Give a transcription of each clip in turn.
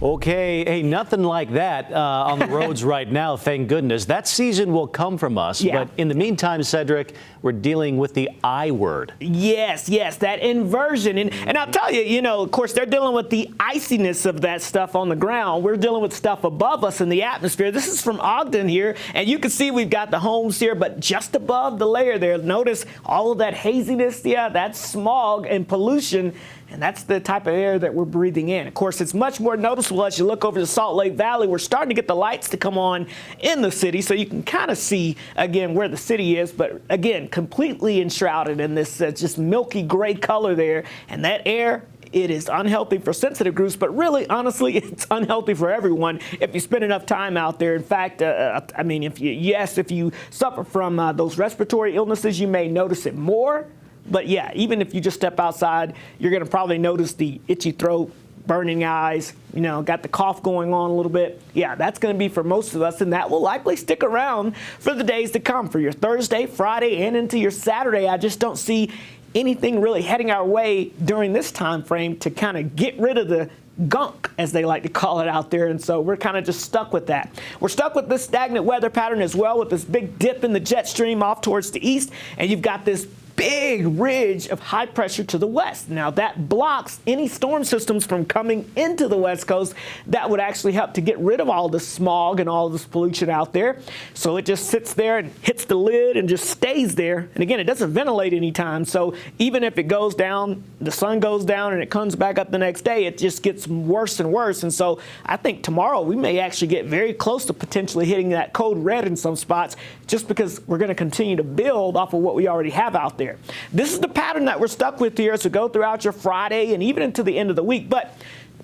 Okay, hey, nothing like that on the roads right now, thank goodness. That season will come from us, but in the meantime, Cedric, we're dealing with the I word. Yes, that inversion. And I'll tell you, of course, they're dealing with the iciness of that stuff on the ground. We're dealing with stuff above us in the atmosphere. This is from Ogden here, and you can see we've got the homes here, but just above the layer there, notice all of that haziness. Yeah, that's smog and pollution. And that's the type of air that we're breathing in. Of course, it's much more noticeable as you look over the Salt Lake Valley. We're starting to get the lights to come on in the city, so you can kind of see, again, where the city is. But, again, completely enshrouded in this just milky gray color there. And that air, it is unhealthy for sensitive groups, but really, honestly, it's unhealthy for everyone if you spend enough time out there. In fact, I mean, if you suffer from those respiratory illnesses, you may notice it more. But, yeah, even if you just step outside, you're going to probably notice the itchy throat, burning eyes, got the cough going on a little bit. Yeah, that's going to be for most of us, and that will likely stick around for the days to come, for your Thursday, Friday, and into your Saturday. I just don't see anything really heading our way during this time frame to kind of get rid of the gunk, as they like to call it out there, and so we're kind of just stuck with that. We're stuck with this stagnant weather pattern as well, with this big dip in the jet stream off towards the east, and you've got this big ridge of high pressure to the west. Now, that blocks any storm systems from coming into the West Coast. That would actually help to get rid of all the smog and all this pollution out there. So it just sits there and hits the lid and just stays there. And again, it doesn't ventilate anytime. So even if it goes down, the sun goes down and it comes back up the next day, it just gets worse and worse. And so I think tomorrow we may actually get very close to potentially hitting that code red in some spots, just because we're going to continue to build off of what we already have out there. This is the pattern that we're stuck with here as we go throughout your Friday and even into the end of the week. But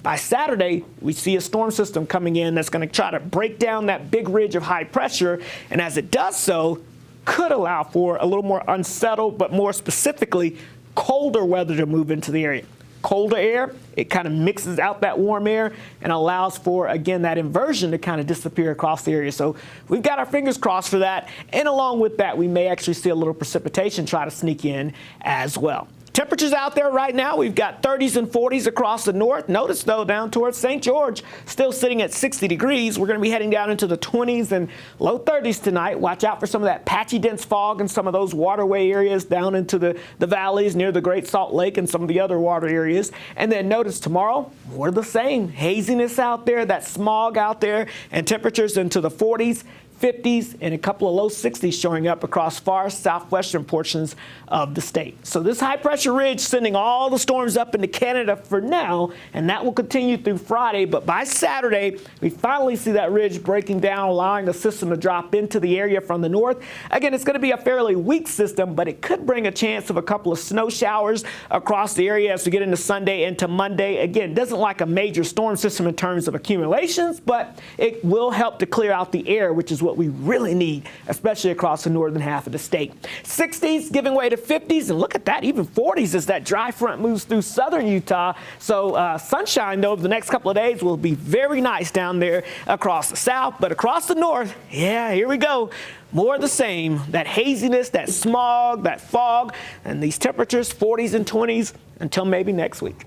by Saturday, we see a storm system coming in that's going to try to break down that big ridge of high pressure. And as it does so, could allow for a little more unsettled, but more specifically, colder weather to move into the area. Colder air, it kind of mixes out that warm air and allows for, again, that inversion to kind of disappear across the area. So we've got our fingers crossed for that. And along with that, we may actually see a little precipitation try to sneak in as well. Temperatures out there right now, we've got 30s and 40s across the north. Notice, though, down towards St. George, still sitting at 60 degrees. We're going to be heading down into the 20s and low 30s tonight. Watch out for some of that patchy, dense fog in some of those waterway areas down into the valleys near the Great Salt Lake and some of the other water areas. And then notice tomorrow, more the same. Haziness out there, that smog out there, and temperatures into the 40s. 50s and a couple of low 60s showing up across far southwestern portions of the state. So this high pressure ridge sending all the storms up into Canada for now, and that will continue through Friday. But by Saturday, we finally see that ridge breaking down, allowing the system to drop into the area from the north. Again, it's going to be a fairly weak system, but it could bring a chance of a couple of snow showers across the area as we get into Sunday into Monday. Again, doesn't like a major storm system in terms of accumulations, but it will help to clear out the air, which is what we really need, especially across the northern half of the state. 60s giving way to 50s, and look at that, even 40s as that dry front moves through southern Utah. So sunshine, though, over the next couple of days will be very nice down there across the south, but across the north, yeah, here we go. More of the same, that haziness, that smog, that fog, and these temperatures, 40s and 20s, until maybe next week.